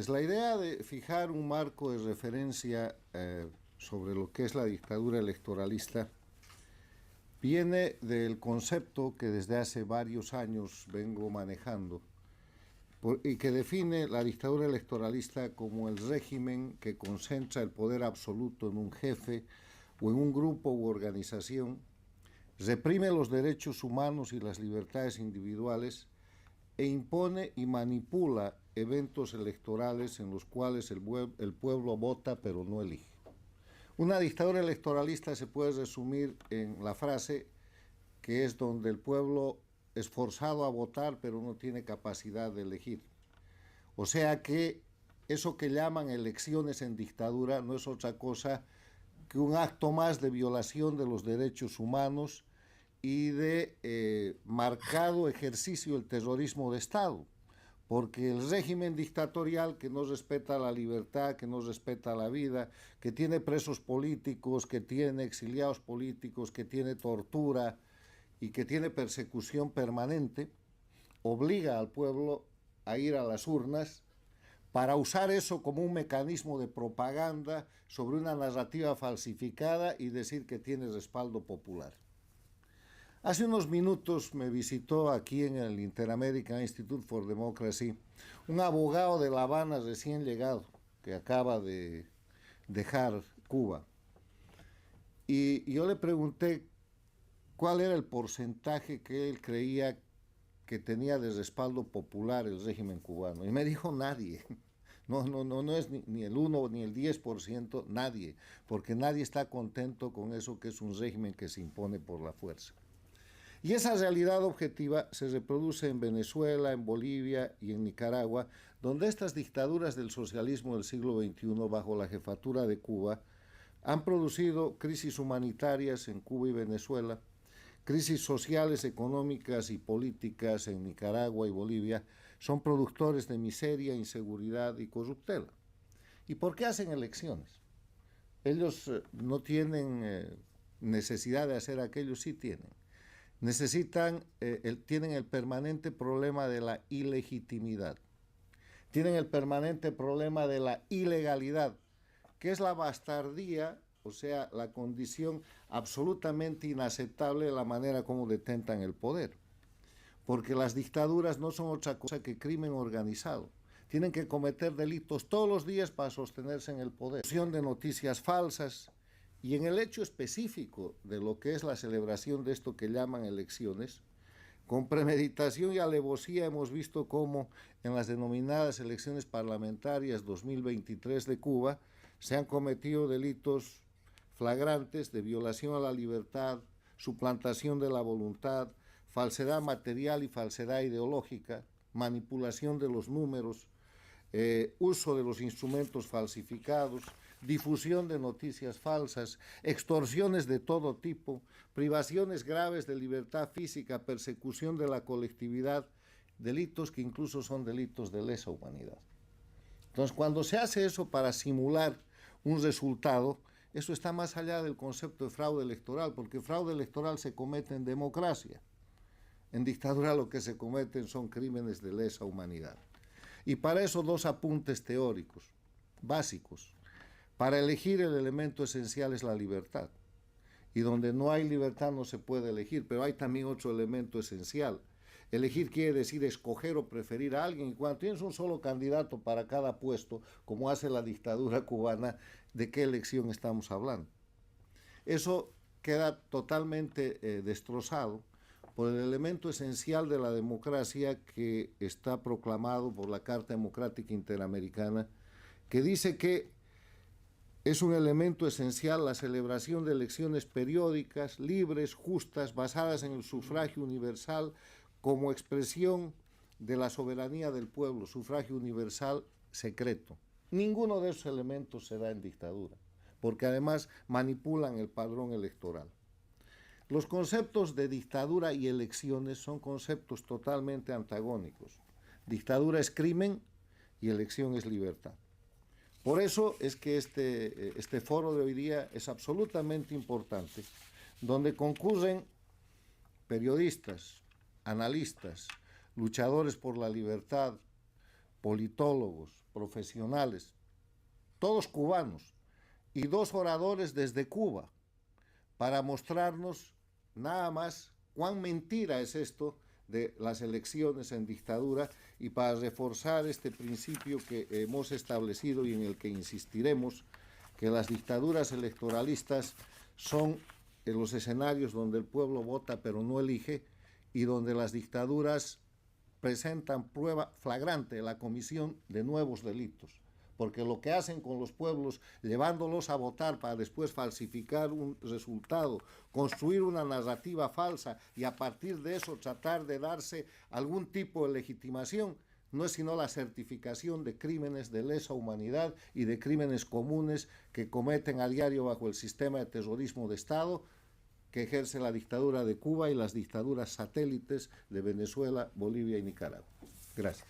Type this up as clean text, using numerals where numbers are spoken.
Pues la idea de fijar un marco de referencia sobre lo que es la dictadura electoralista viene del concepto que desde hace varios años vengo manejando y que define la dictadura electoralista como el régimen que concentra el poder absoluto en un jefe o en un grupo u organización, reprime los derechos humanos y las libertades individuales e impone y manipula eventos electorales en los cuales el pueblo vota pero no elige. Una dictadura electoralista se puede resumir en la frase que es donde el pueblo es forzado a votar pero no tiene capacidad de elegir. O sea que eso que llaman elecciones en dictadura no es otra cosa que un acto más de violación de los derechos humanos y de marcado ejercicio del terrorismo de Estado, porque el régimen dictatorial que no respeta la libertad, que no respeta la vida, que tiene presos políticos, que tiene exiliados políticos, que tiene tortura y que tiene persecución permanente, obliga al pueblo a ir a las urnas para usar eso como un mecanismo de propaganda sobre una narrativa falsificada y decir que tiene respaldo popular. Hace unos minutos me visitó aquí en el Inter-American Institute for Democracy un abogado de La Habana recién llegado, que acaba de dejar Cuba. Y yo le pregunté cuál era el porcentaje que él creía que tenía de respaldo popular el régimen cubano. Y me dijo nadie. No es ni el 1 ni el 10%, nadie, porque nadie está contento con eso que es un régimen que se impone por la fuerza. Y esa realidad objetiva se reproduce en Venezuela, en Bolivia y en Nicaragua, donde estas dictaduras del socialismo del siglo XXI, bajo la jefatura de Cuba, han producido crisis humanitarias en Cuba y Venezuela, crisis sociales, económicas y políticas en Nicaragua y Bolivia, son productores de miseria, inseguridad y corruptela. ¿Y por qué hacen elecciones? Ellos no tienen necesidad de hacer aquello, sí tienen. Tienen el permanente problema de la ilegitimidad. Tienen el permanente problema de la ilegalidad, que es la bastardía, o sea, la condición absolutamente inaceptable de la manera como detentan el poder. Porque las dictaduras no son otra cosa que crimen organizado. Tienen que cometer delitos todos los días para sostenerse en el poder. De noticias falsas. Y en el hecho específico de lo que es la celebración de esto que llaman elecciones, con premeditación y alevosía hemos visto cómo en las denominadas elecciones parlamentarias 2023 de Cuba se han cometido delitos flagrantes de violación a la libertad, suplantación de la voluntad, falsedad material y falsedad ideológica, manipulación de los números, uso de los instrumentos falsificados, difusión de noticias falsas, extorsiones de todo tipo, privaciones graves de libertad física, persecución de la colectividad, delitos que incluso son delitos de lesa humanidad. Entonces, cuando se hace eso para simular un resultado, eso está más allá del concepto de fraude electoral, porque fraude electoral se comete en democracia. En dictadura lo que se cometen son crímenes de lesa humanidad. Y para eso dos apuntes teóricos, básicos. Para elegir el elemento esencial es la libertad. Y donde no hay libertad no se puede elegir, pero hay también otro elemento esencial. Elegir quiere decir escoger o preferir a alguien, y cuando tienes un solo candidato para cada puesto, como hace la dictadura cubana, ¿de qué elección estamos hablando? Eso queda totalmente destrozado por el elemento esencial de la democracia que está proclamado por la Carta Democrática Interamericana, que dice que es un elemento esencial la celebración de elecciones periódicas, libres, justas, basadas en el sufragio universal como expresión de la soberanía del pueblo, sufragio universal secreto. Ninguno de esos elementos se da en dictadura, porque además manipulan el padrón electoral. Los conceptos de dictadura y elecciones son conceptos totalmente antagónicos. Dictadura es crimen y elección es libertad. Por eso es que este foro de hoy día es absolutamente importante, donde concurren periodistas, analistas, luchadores por la libertad, politólogos, profesionales, todos cubanos, y 2 oradores desde Cuba, para mostrarnos nada más cuán mentira es esto de las elecciones en dictadura y para reforzar este principio que hemos establecido y en el que insistiremos, que las dictaduras electoralistas son en los escenarios donde el pueblo vota pero no elige y donde las dictaduras presentan prueba flagrante de la comisión de nuevos delitos. Porque lo que hacen con los pueblos, llevándolos a votar para después falsificar un resultado, construir una narrativa falsa y a partir de eso tratar de darse algún tipo de legitimación, no es sino la certificación de crímenes de lesa humanidad y de crímenes comunes que cometen a diario bajo el sistema de terrorismo de Estado que ejerce la dictadura de Cuba y las dictaduras satélites de Venezuela, Bolivia y Nicaragua. Gracias.